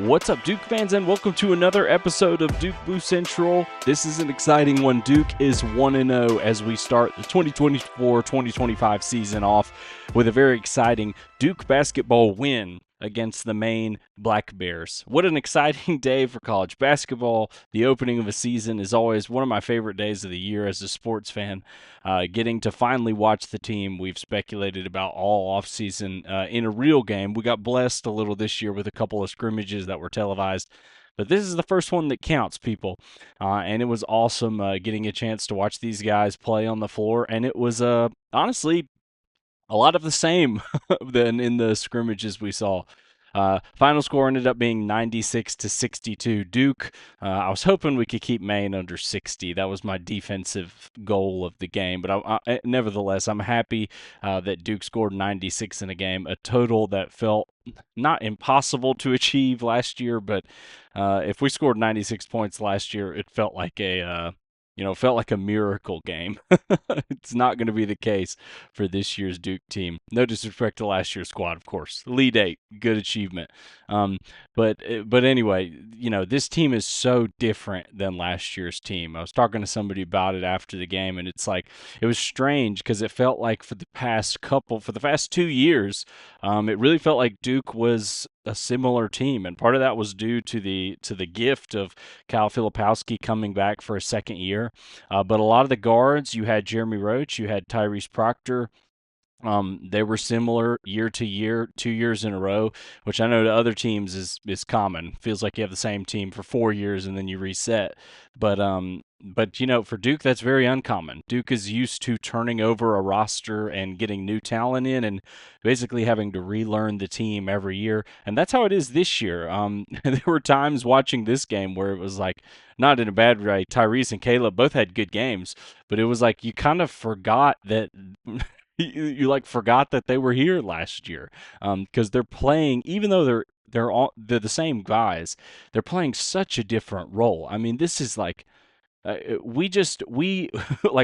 What's up, Duke fans, and welcome to another episode of Duke Blue Central. This is an exciting one. Duke is 1-0 as we start the 2024-2025 season off with a very exciting Duke basketball win against the Maine Black Bears. What an exciting day for college basketball. The opening of a season is always one of my favorite days of the year as a sports fan. Getting to finally watch the team we've speculated about all offseason in a real game. We got blessed a little this year with a couple of scrimmages that were televised. But this is the first one that counts, people. And it was awesome getting a chance to watch these guys play on the floor. And it was, honestly, a lot of the same than in the scrimmages we saw. Final score ended up being 96-62 Duke. I was hoping we could keep Maine under 60. That was my defensive goal of the game. But nevertheless, I'm happy that Duke scored 96 in a game, a total that felt not impossible to achieve last year. But if we scored 96 points last year, it felt like a miracle game. It's not going to be the case for this year's Duke team. No disrespect to last year's squad, of course. Elite Eight, good achievement. But anyway, this team is so different than last year's team. I was talking to somebody about it after the game, and it was strange because it felt like for the past 2 years, it really felt like Duke was a similar team, and part of that was due to the gift of Kyle Filipowski coming back for a second year. But a lot of the guards, you had Jeremy Roach, you had Tyrese Proctor. They were similar year to year, 2 years in a row, which I know to other teams is common. Feels like you have the same team for 4 years and then you reset. But for Duke, that's very uncommon. Duke is used to turning over a roster and getting new talent in and basically having to relearn the team every year. And that's how it is this year. There were times watching this game where it was like, not in a bad way, Tyrese and Caleb both had good games, but it was like you kind of forgot that you forgot that they were here last year, because they're playing, even though they're the same guys, they're playing such a different role. I mean, this is like we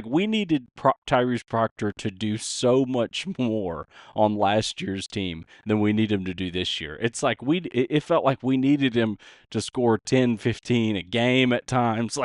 we needed Tyrese Proctor to do so much more on last year's team than we need him to do this year. It's like it felt like we needed him to score 10, 15 a game at times.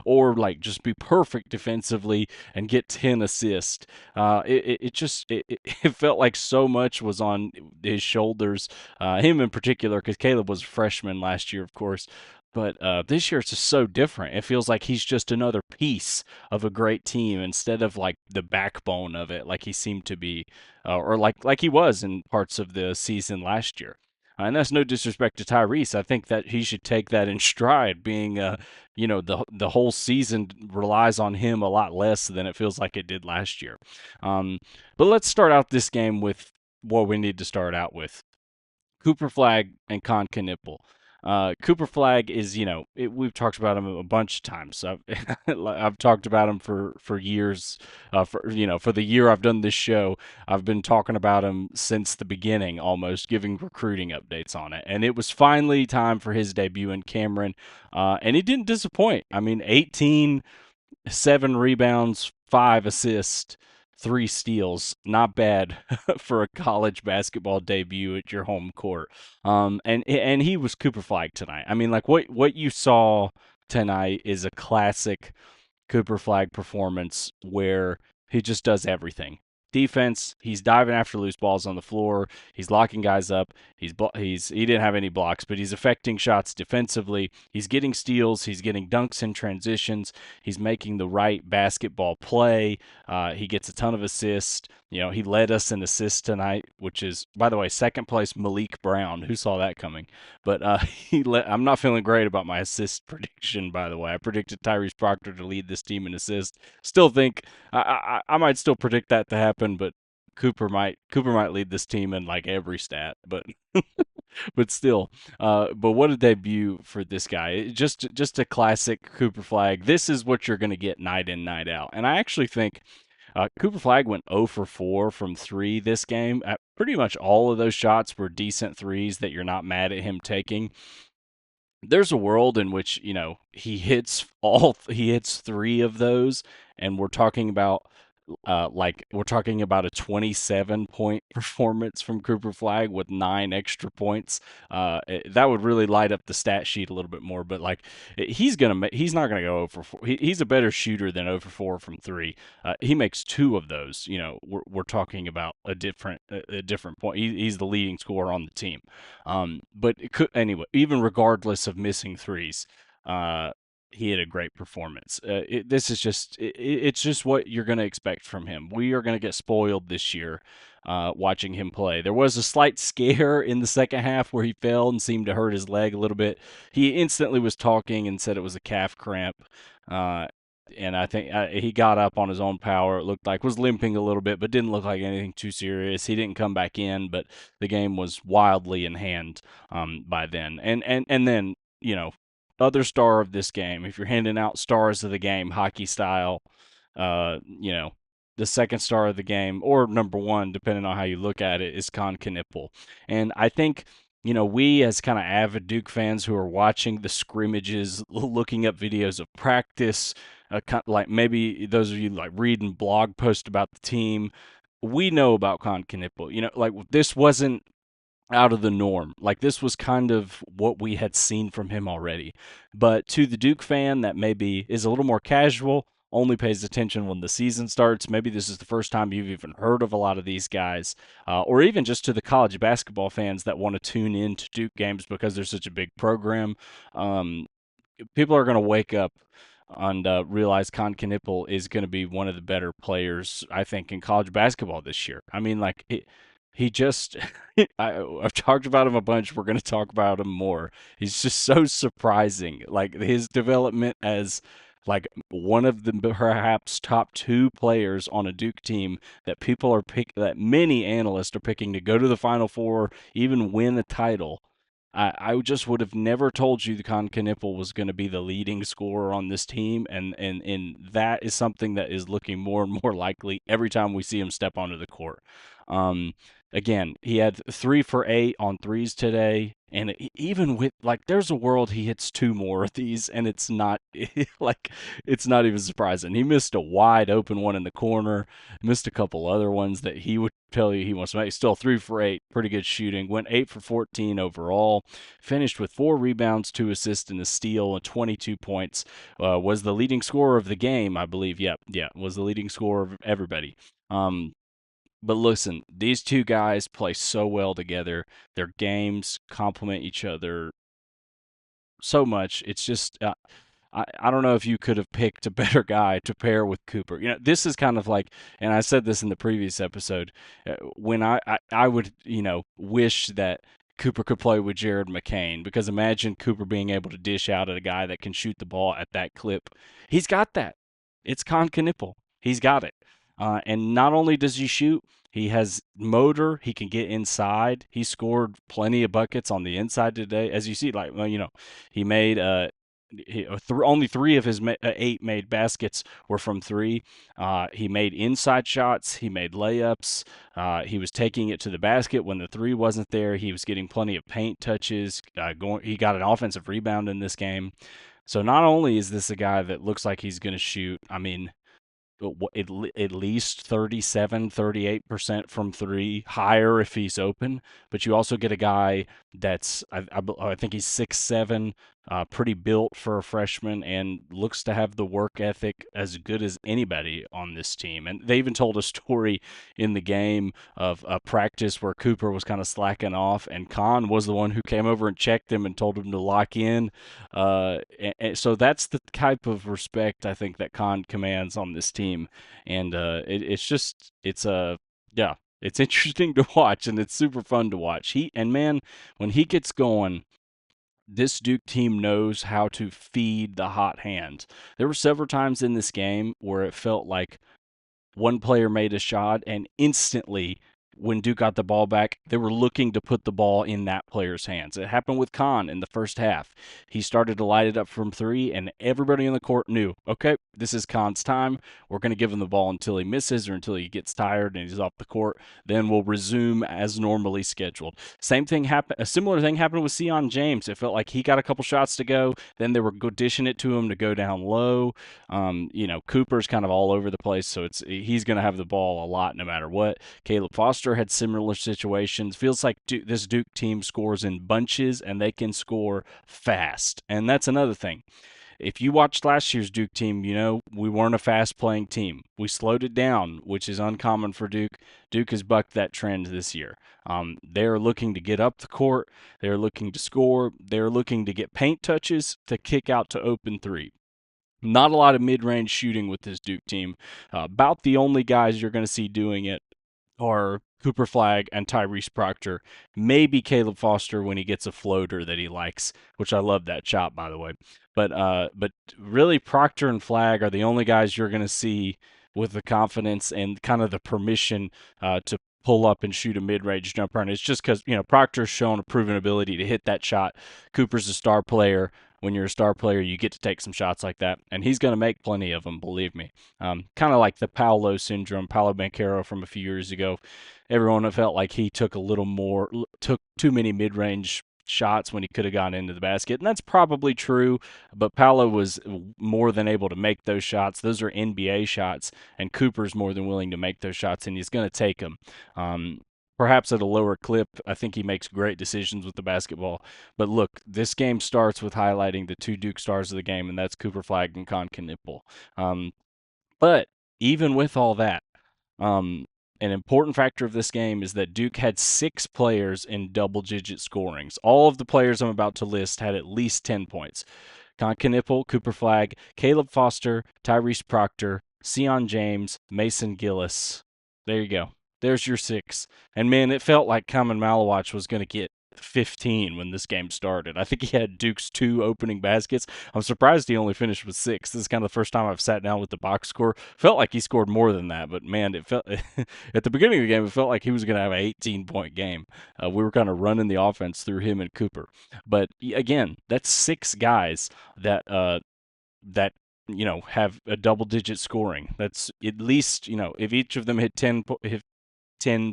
Or just be perfect defensively and get 10 assists. It felt like so much was on his shoulders, him in particular, because Caleb was a freshman last year, of course. But this year it's just so different. It feels like he's just another piece of a great team instead of like the backbone of it, like he seemed to be, or like he was in parts of the season last year. And that's no disrespect to Tyrese. I think that he should take that in stride. Being, the whole season relies on him a lot less than it feels like it did last year. But let's start out this game with what we need to start out with: Cooper Flagg and Kon Knueppel. Cooper Flagg is, we've talked about him a bunch of times. I've talked about him for years. For the year I've done this show, I've been talking about him since the beginning, almost giving recruiting updates on it. And it was finally time for his debut in Cameron, and he didn't disappoint. I mean, 18, 7 rebounds, 5 assists, 3 steals. Not bad for a college basketball debut at your home court. And he was Cooper Flagg tonight. I mean, like what you saw tonight is a classic Cooper Flagg performance where he just does everything. Defense, he's diving after loose balls on the floor. He's locking guys up. He didn't have any blocks, but he's affecting shots defensively. He's getting steals. He's getting dunks in transitions. He's making the right basketball play. He gets a ton of assists. He led us in assists tonight, which is, by the way, second place Malik Brown. Who saw that coming? But I'm not feeling great about my assist prediction, by the way. I predicted Tyrese Proctor to lead this team in assists. Still think I might still predict that to happen, but Cooper might lead this team in like every stat, but but still, but what a debut for this guy. Just a classic Cooper Flagg. This is what you're going to get night in, night out. And I actually think Cooper Flagg went 0 for 4 from 3 this game. Pretty much all of those shots were decent threes that you're not mad at him taking. There's a world in which, he hits 3 of those, and we're talking about Like we're talking about a 27-point performance from Cooper Flagg with 9 extra points. That would really light up the stat sheet a little bit more. But like he's not gonna go over 4. He's a better shooter than over 4 from three. He makes two of those. We're talking about a different point. He's the leading scorer on the team. But anyway, even regardless of missing threes. Uh, he had a great performance. This is just it's just what you're going to expect from him. We are going to get spoiled this year watching him play. There was a slight scare in the second half where he fell and seemed to hurt his leg a little bit. He instantly was talking and said it was a calf cramp. Uh, and I think he got up on his own power. It looked like was limping a little bit, but didn't look like anything too serious. He didn't come back in, but the game was wildly in hand by then. And then other star of this game, if you're handing out stars of the game, hockey style, uh, you know, the second star of the game, or number one, depending on how you look at it, is Kon Knueppel. And I think, we as kind of avid Duke fans who are watching the scrimmages, looking up videos of practice, like maybe those of you like reading blog posts about the team, we know about Kon Knueppel. Like this wasn't out of the norm. Like this was kind of what we had seen from him already. But to the Duke fan that maybe is a little more casual, only pays attention when the season starts, maybe this is the first time you've even heard of a lot of these guys, or even just to the college basketball fans that want to tune in to Duke games because they're such a big program. Um, People are going to wake up and realize Kon Knueppel is going to be one of the better players, I think, in college basketball this year. I mean, like, he just, I've talked about him a bunch. We're going to talk about him more. He's just so surprising. Like, his development as, like, one of the perhaps top two players on a Duke team that that many analysts are picking to go to the Final Four, even win a title. I just would have never told you the Kon Knueppel was going to be the leading scorer on this team, and that is something that is looking more and more likely every time we see him step onto the court. Um, Again, he had 3 for 8 on threes today, and even with like, there's a world he hits two more of these, and it's not like it's not even surprising. He missed a wide open one in the corner, missed a couple other ones that he would tell you he wants to make. Still 3 for 8, pretty good shooting. Went 8 for 14 overall. Finished with 4 rebounds, 2 assists, and a steal, and 22 points. Was the leading scorer of the game, I believe. Yeah, was the leading scorer of everybody. But listen, these two guys play so well together. Their games complement each other so much. It's just I don't know if you could have picked a better guy to pair with Cooper. This is kind of like, and I said this in the previous episode, when I would, wish that Cooper could play with Jared McCain, because imagine Cooper being able to dish out at a guy that can shoot the ball at that clip. He's got that. It's Kon Knueppel. He's got it. And not only does he shoot, he has motor. He can get inside. He scored plenty of buckets on the inside today, as you see. Like, well, he made only 3 of his 8 made baskets were from 3. He made inside shots. He made layups. He was taking it to the basket when the 3 wasn't there. He was getting plenty of paint touches. He got an offensive rebound in this game. So not only is this a guy that looks like he's going to shoot, I mean, at least 37-38% from 3, higher if he's open, but you also get a guy that's, I think he's 6'7", pretty built for a freshman, and looks to have the work ethic as good as anybody on this team. And they even told a story in the game of a practice where Cooper was kind of slacking off, and Kon was the one who came over and checked him and told him to lock in. And so that's the type of respect I think that Kon commands on this team, and yeah, it's interesting to watch, and it's super fun to watch. Man, when he gets going, this Duke team knows how to feed the hot hand. There were several times in this game where it felt like one player made a shot and instantly when Duke got the ball back, they were looking to put the ball in that player's hands. It happened with Kon in the first half. He started to light it up from three, and everybody in the court knew, okay, this is Kon's time. We're going to give him the ball until he misses or until he gets tired and he's off the court. Then we'll resume as normally scheduled. Same thing happened. A similar thing happened with Sion James. It felt like he got a couple shots to go. Then they were dishing it to him to go down low. Cooper's kind of all over the place, so he's going to have the ball a lot no matter what. Caleb Foster had similar situations. Feels like this Duke team scores in bunches, and they can score fast. And that's another thing. If you watched last year's Duke team, we weren't a fast-playing team. We slowed it down, which is uncommon for Duke. Duke has bucked that trend this year. They're looking to get up the court. They're looking to score. They're looking to get paint touches to kick out to open three. Not a lot of mid-range shooting with this Duke team. About the only guys you're going to see doing it are Cooper Flagg and Tyrese Proctor. Maybe Caleb Foster when he gets a floater that he likes, which I love that shot, by the way. But really, Proctor and Flagg are the only guys you're going to see with the confidence and kind of the permission to pull up and shoot a mid-range jumper. And it's just because, Proctor's shown a proven ability to hit that shot. Cooper's a star player. When you're a star player, you get to take some shots like that, and he's going to make plenty of them, believe me. Kind of like the Paolo syndrome, Paolo Banchero from a few years ago. Everyone felt like he took too many mid-range shots when he could have gone into the basket, and that's probably true, but Paolo was more than able to make those shots. Those are NBA shots, and Cooper's more than willing to make those shots, and he's going to take them. Perhaps at a lower clip. I think he makes great decisions with the basketball. But look, this game starts with highlighting the two Duke stars of the game, and that's Cooper Flagg and Kon Knueppel. But even with all that, an important factor of this game is that Duke had 6 players in double-digit scorings. All of the players I'm about to list had at least 10 points. Kon Knueppel, Cooper Flagg, Caleb Foster, Tyrese Proctor, Sion James, Mason Gillis. There you go. There's your 6. And, man, it felt like Kamen Malawach was going to get 15 when this game started. I think he had Duke's 2 opening baskets. I'm surprised he only finished with 6. This is kind of the first time I've sat down with the box score. Felt like he scored more than that, but, man, it felt at the beginning of the game, it felt like he was going to have an 18-point game. We were kind of running the offense through him and Cooper. But, again, that's 6 guys that have a double-digit scoring. That's at least, if each of them hit 10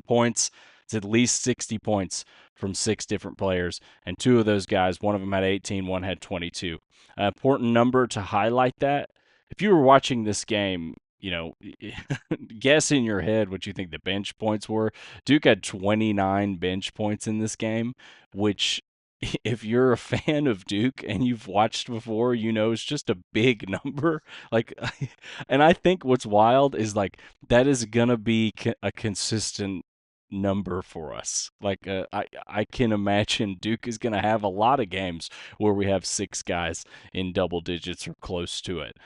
points, it's at least 60 points from 6 different players. And 2 of those guys, one of them had 18, one had 22. An important number to highlight that. If you were watching this game, guess in your head what you think the bench points were. Duke had 29 bench points in this game, which, if you're a fan of Duke and you've watched before, it's just a big number. And I think what's wild is that is gonna be a consistent number for us. I can imagine Duke is gonna have a lot of games where we have 6 guys in double digits or close to it.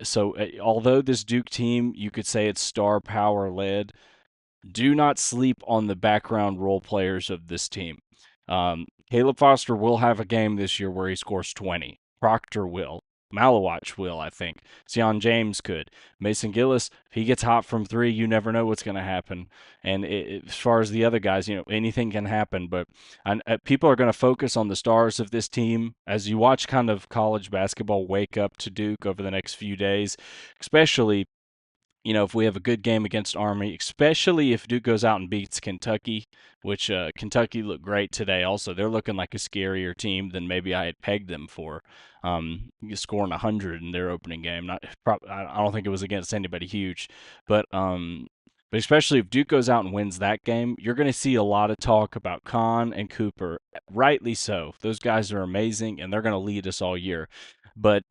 So although this Duke team, you could say it's star power led, do not sleep on the background role players of this team. Caleb Foster will have a game this year where he scores 20. Proctor will. Malawach will, I think. Sion James could. Mason Gillis, if he gets hot from 3, you never know what's going to happen. And as far as the other guys, anything can happen. But people are going to focus on the stars of this team as you watch kind of college basketball wake up to Duke over the next few days, especially if we have a good game against Army, especially if Duke goes out and beats Kentucky, which Kentucky looked great today also. They're looking like a scarier team than maybe I had pegged them for. Scoring 100 in their opening game. I don't think it was against anybody huge. But especially if Duke goes out and wins that game, you're going to see a lot of talk about Kon and Cooper. Rightly so. Those guys are amazing, and they're going to lead us all year. But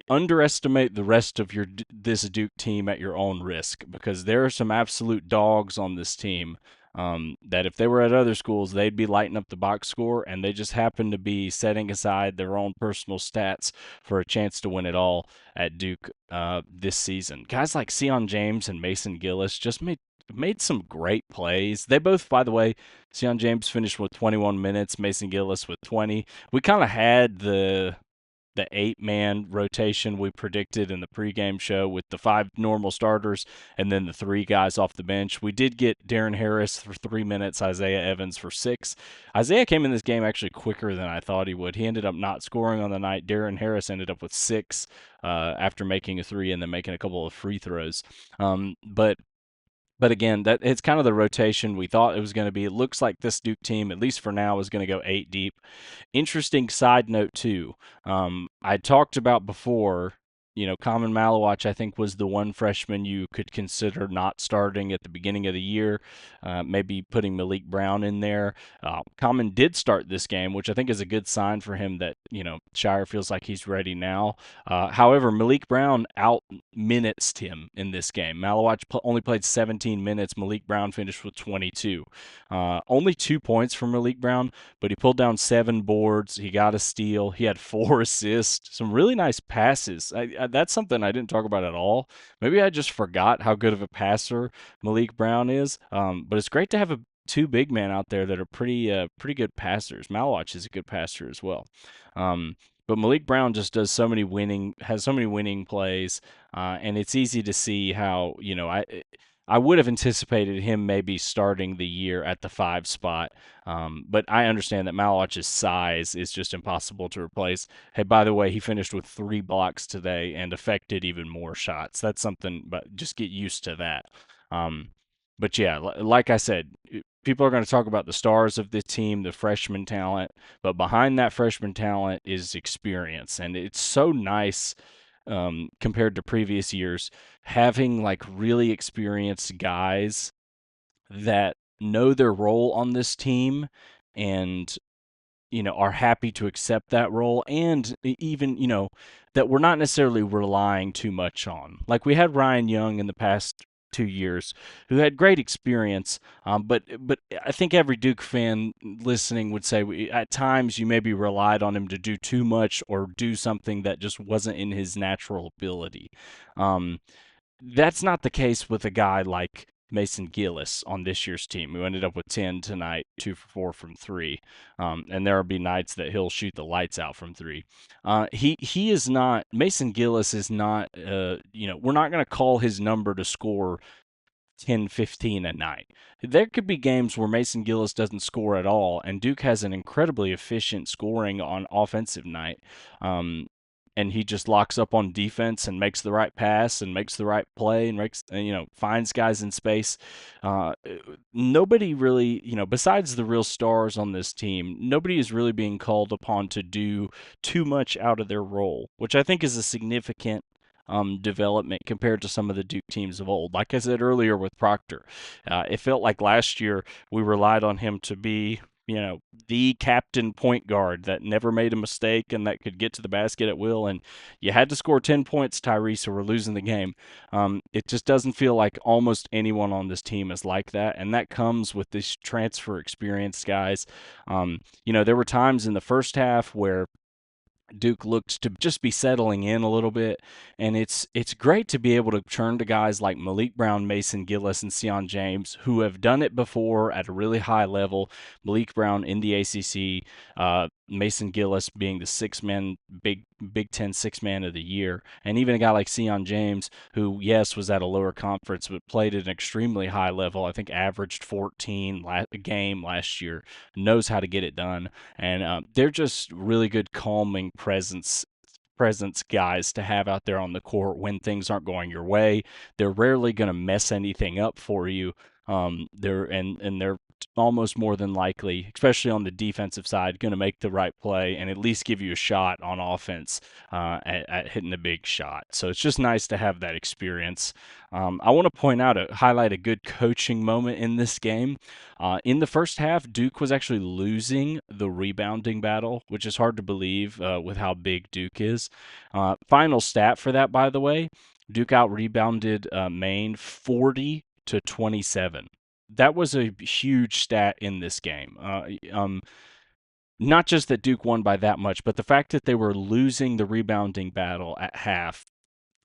underestimate the rest of this Duke team at your own risk, because there are some absolute dogs on this team that if they were at other schools, they'd be lighting up the box score, and they just happen to be setting aside their own personal stats for a chance to win it all at Duke this season. Guys like Sion James and Mason Gillis just made some great plays. They both, by the way, Sion James finished with 21 minutes, Mason Gillis with 20. We kind of had the the 8-man rotation we predicted in the pregame show with the 5 normal starters and then the 3 guys off the bench. We did get Darren Harris for 3 minutes, Isaiah Evans for 6. Isaiah came in this game actually quicker than I thought he would. He ended up not scoring on the night. Darren Harris ended up with 6 after making a 3 and then making a couple of free throws. But again, that it's kind of the rotation we thought it was going to be. It looks like this Duke team, at least for now, is going to go 8 deep. Interesting side note too. I talked about before. Common Malawach, I think, was the one freshman you could consider not starting at the beginning of the year, maybe putting Malik Brown in there. Common did start this game, which I think is a good sign for him that, Shire feels like he's ready now. However, Malik Brown out-minutes him in this game. Malawach only played 17 minutes. Malik Brown finished with 22. Only 2 points from Malik Brown, but he pulled down 7 boards. He got a steal. He had 4 assists. Some really nice passes. That's something I didn't talk about at all. Maybe I just forgot how good of a passer Malik Brown is. But it's great to have 2 big men out there that are pretty good passers. Malawach is a good passer as well. But Malik Brown just has so many winning plays, and it's easy to see how I would have anticipated him maybe starting the year at the 5 spot, but I understand that Malawach's size is just impossible to replace. Hey, by the way, he finished with 3 blocks today and affected even more shots. That's something, but just get used to that. But yeah, like I said, people are going to talk about the stars of the team, the freshman talent, but behind that freshman talent is experience, and it's so nice compared to previous years, having like really experienced guys that know their role on this team and are happy to accept that role, and even that we're not necessarily relying too much on. Like we had Ryan Young in the past 2 years, who had great experience, but I think every Duke fan listening would say at times you maybe relied on him to do too much or do something that just wasn't in his natural ability. That's not the case with a guy like Mason Gillis on this year's team, who ended up with 10 tonight, 2 for 4 from 3. And there will be nights that he'll shoot the lights out from 3. He is not, Mason Gillis is not, we're not going to call his number to score 10, 15 a night. There could be games where Mason Gillis doesn't score at all, and Duke has an incredibly efficient scoring on offensive night. And he just locks up on defense and makes the right pass and makes the right play and finds guys in space. Nobody really, besides the real stars on this team, nobody is really being called upon to do too much out of their role, which I think is a significant development compared to some of the Duke teams of old. Like I said earlier with Proctor, it felt like last year we relied on him to be the captain point guard that never made a mistake and that could get to the basket at will. And you had to score 10 points, Tyrese, or we're losing the game. It just doesn't feel like almost anyone on this team is like that. And that comes with this transfer experience, guys. There were times in the first half where Duke looked to just be settling in a little bit, and it's great to be able to turn to guys like Malik Brown, Mason Gillis, and Sion James, who have done it before at a really high level. Malik Brown in the ACC, Mason Gillis being the Big Ten six-man of the year, and even a guy like Sion James, who, yes, was at a lower conference, but played at an extremely high level. I think averaged 14 a game last year, knows how to get it done, and they're just really good calming presence guys to have out there on the court when things aren't going your way. They're rarely going to mess anything up for you. They're almost more than likely, especially on the defensive side, going to make the right play and at least give you a shot on offense at hitting a big shot. So it's just nice to have that experience. I want to highlight a good coaching moment in this game. In the first half, Duke was actually losing the rebounding battle, which is hard to believe with how big Duke is. Final stat for that, by the way, Duke out-rebounded Maine 40-27. That was a huge stat in this game. Not just that Duke won by that much, but the fact that they were losing the rebounding battle at half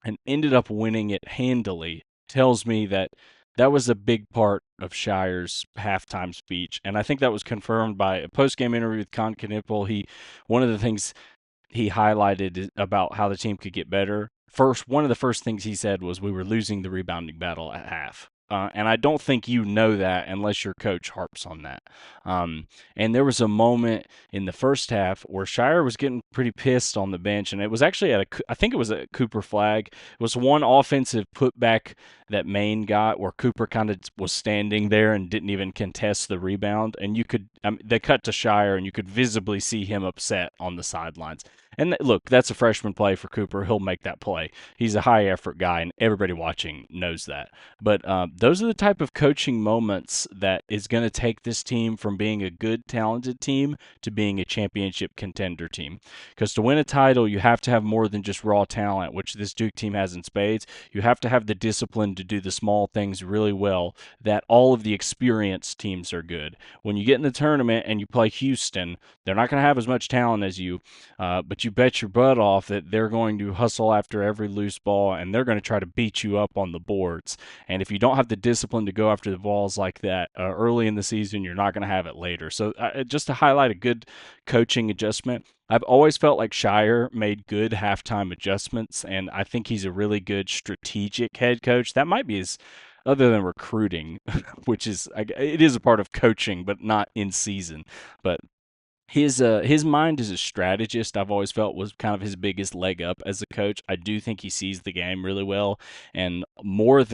and ended up winning it handily tells me that that was a big part of Shire's halftime speech. And I think that was confirmed by a post-game interview with Kon Knueppel. One of the things he highlighted about how the team could get better. First, one of the first things he said was we were losing the rebounding battle at half. And I don't think you know that unless your coach harps on that. And there was a moment in the first half where Shire was getting pretty pissed on the bench, and it was actually I think it was at Cooper Flagg. It was one offensive putback that Maine got where Cooper kind of was standing there and didn't even contest the rebound, and they cut to Shire, and you could visibly see him upset on the sidelines. And look, that's a freshman play for Cooper. He'll make that play. He's a high effort guy, and everybody watching knows that. But those are the type of coaching moments that is going to take this team from being a good, talented team to being a championship contender team. Because to win a title, you have to have more than just raw talent, which this Duke team has in spades. You have to have the discipline to do the small things really well that all of the experienced teams are good. When you get in the tournament and you play Houston, they're not going to have as much talent as you, but you bet your butt off that they're going to hustle after every loose ball and they're going to try to beat you up on the boards. And if you don't have the discipline to go after the balls like that early in the season, you're not going to have it later. So just to highlight a good coaching adjustment, I've always felt like Shire made good halftime adjustments, and I think he's a really good strategic head coach. That might be his, other than recruiting, which is it is a part of coaching, but not in season. But his mind as a strategist, I've always felt was kind of his biggest leg up as a coach. I do think he sees the game really well, and more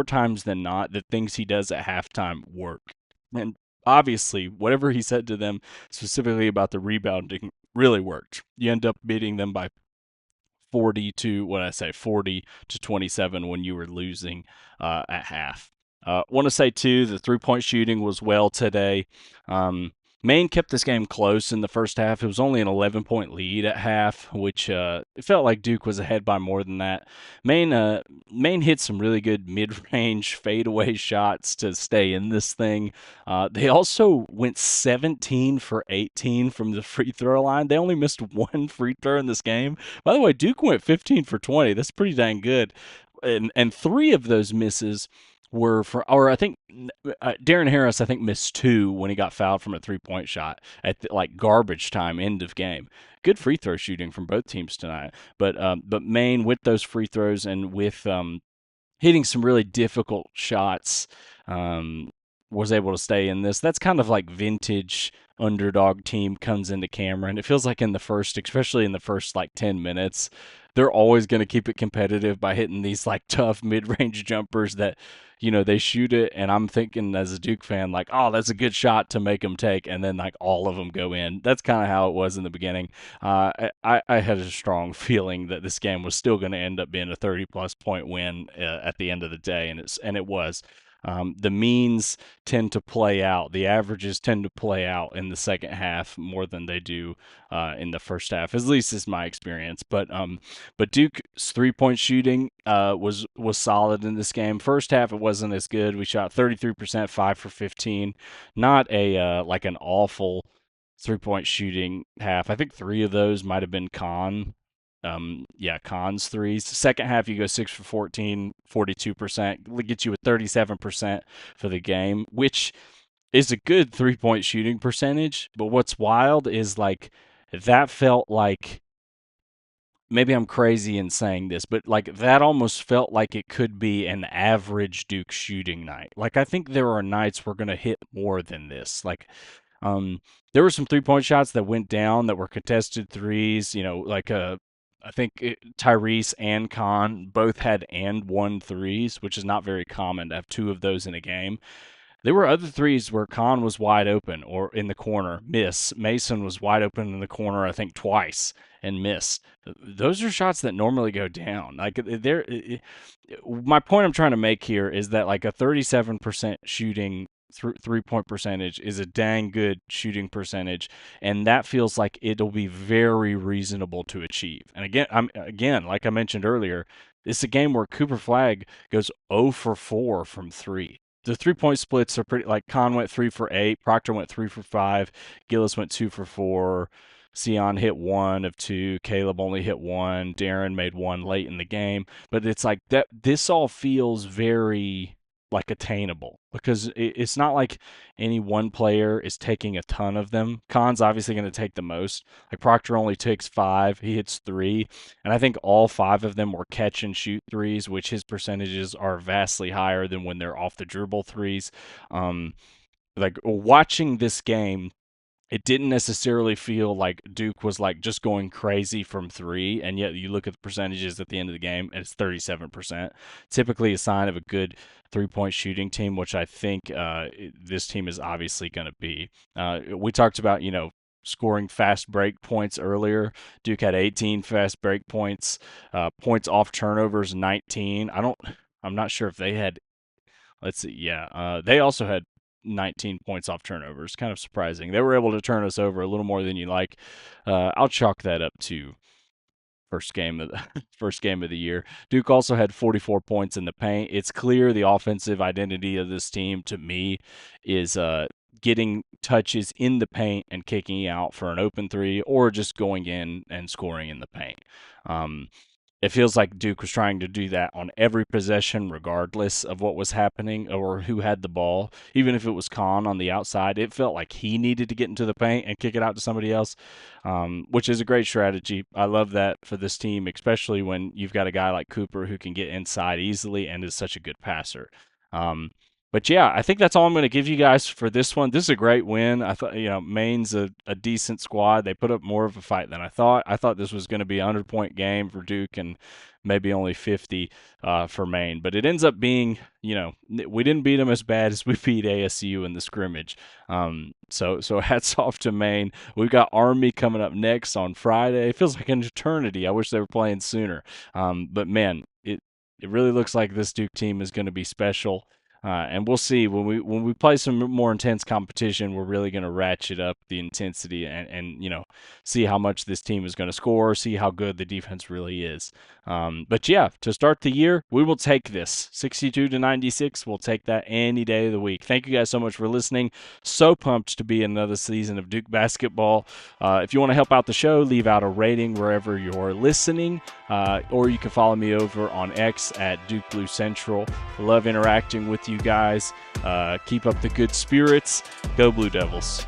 times than not, the things he does at halftime work. And obviously, whatever he said to them specifically about the rebounding really worked. You end up beating them by 40 to 27 when you were losing at half. Want to say too, the 3-point shooting was well today. Maine kept this game close in the first half. It was only an 11-point lead at half, which it felt like Duke was ahead by more than that. Maine hit some really good mid-range fadeaway shots to stay in this thing. They also went 17 for 18 from the free throw line. They only missed one free throw in this game. By the way, Duke went 15 for 20. That's pretty dang good. And three of those misses were for, or I think Darren Harris, I think, missed two when he got fouled from a 3-point shot at like garbage time, end of game. Good free throw shooting from both teams tonight, but Maine with those free throws and with hitting some really difficult shots, was able to stay in this. That's kind of like vintage underdog team comes into Cameron. It feels like in the first, especially in the first like 10 minutes, they're always going to keep it competitive by hitting these like tough mid-range jumpers that, they shoot it. And I'm thinking as a Duke fan, like, oh, that's a good shot to make them take. And then like all of them go in. That's kind of how it was in the beginning. I had a strong feeling that this game was still going to end up being a 30-plus point win at the end of the day. And it was. The means tend to play out. The averages tend to play out in the second half more than they do in the first half. At least is my experience. But Duke's 3-point shooting was solid in this game. First half it wasn't as good. We shot 33%, 5 for 15. Not a like an awful 3-point shooting half. I think 3 of those might have been Kon. Kon's threes. Second half, you go 6 for 14, 42%. Gets you a 37% for the game, which is a good 3-point shooting percentage. But what's wild is like that felt like, maybe I'm crazy in saying this, but like that almost felt like it could be an average Duke shooting night. Like I think there are nights we're going to hit more than this. Like there were some 3-point shots that went down that were contested threes, I think Tyrese and Kon both had and one threes, which is not very common to have 2 of those in a game. There were other threes where Kon was wide open or in the corner, miss. Mason was wide open in the corner, I think twice, and missed. Those are shots that normally go down. Like my point I'm trying to make here is that like a 37% shooting 3-point percentage is a dang good shooting percentage, and that feels like it'll be very reasonable to achieve. And again, like I mentioned earlier, it's a game where Cooper Flagg goes 0 for 4 from 3. The 3-point splits are pretty, like Kon went 3 for 8, Proctor went 3 for 5, Gillis went 2 for 4, Sion hit 1 of 2, Caleb only hit 1, Darren made 1 late in the game. But it's like that. This all feels very like attainable, because it's not like any one player is taking a ton of them. Kon's obviously going to take the most. Like Proctor only takes 5, he hits 3, and I think all 5 of them were catch and shoot threes, which his percentages are vastly higher than when they're off the dribble threes. Like watching this game, it didn't necessarily feel like Duke was like just going crazy from 3, and yet you look at the percentages at the end of the game and it's 37%. Typically a sign of a good 3-point shooting team, which I think this team is obviously going to be. We talked about, scoring fast break points earlier. Duke had 18 fast break points, points off turnovers 19. I'm not sure if they had. Let's see. Yeah, they also had 19 points off turnovers. Kind of surprising. They were able to turn us over a little more than you like. I'll chalk that up to first game of the year. Duke also had 44 points in the paint. It's clear the offensive identity of this team to me is getting touches in the paint and kicking out for an open 3, or just going in and scoring in the paint. It feels like Duke was trying to do that on every possession, regardless of what was happening or who had the ball. Even if it was Kon on the outside, it felt like he needed to get into the paint and kick it out to somebody else, which is a great strategy. I love that for this team, especially when you've got a guy like Cooper who can get inside easily and is such a good passer. But yeah, I think that's all I'm going to give you guys for this one. This is a great win. I thought, Maine's a decent squad. They put up more of a fight than I thought. I thought this was going to be a 100-point game for Duke and maybe only 50 for Maine. But it ends up being, we didn't beat them as bad as we beat ASU in the scrimmage. So hats off to Maine. We've got Army coming up next on Friday. It feels like an eternity. I wish they were playing sooner. But man, it really looks like this Duke team is going to be special. And we'll see when we play some more intense competition. We're really going to ratchet up the intensity and see how much this team is going to score, see how good the defense really is. But yeah, to start the year, we will take this 62-96. We'll take that any day of the week. Thank you guys so much for listening. So pumped to be in another season of Duke basketball. If you want to help out the show, leave out a rating wherever you're listening, or you can follow me over on X at Duke Blue Central. Love interacting with you guys. Keep up the good spirits. Go Blue Devils.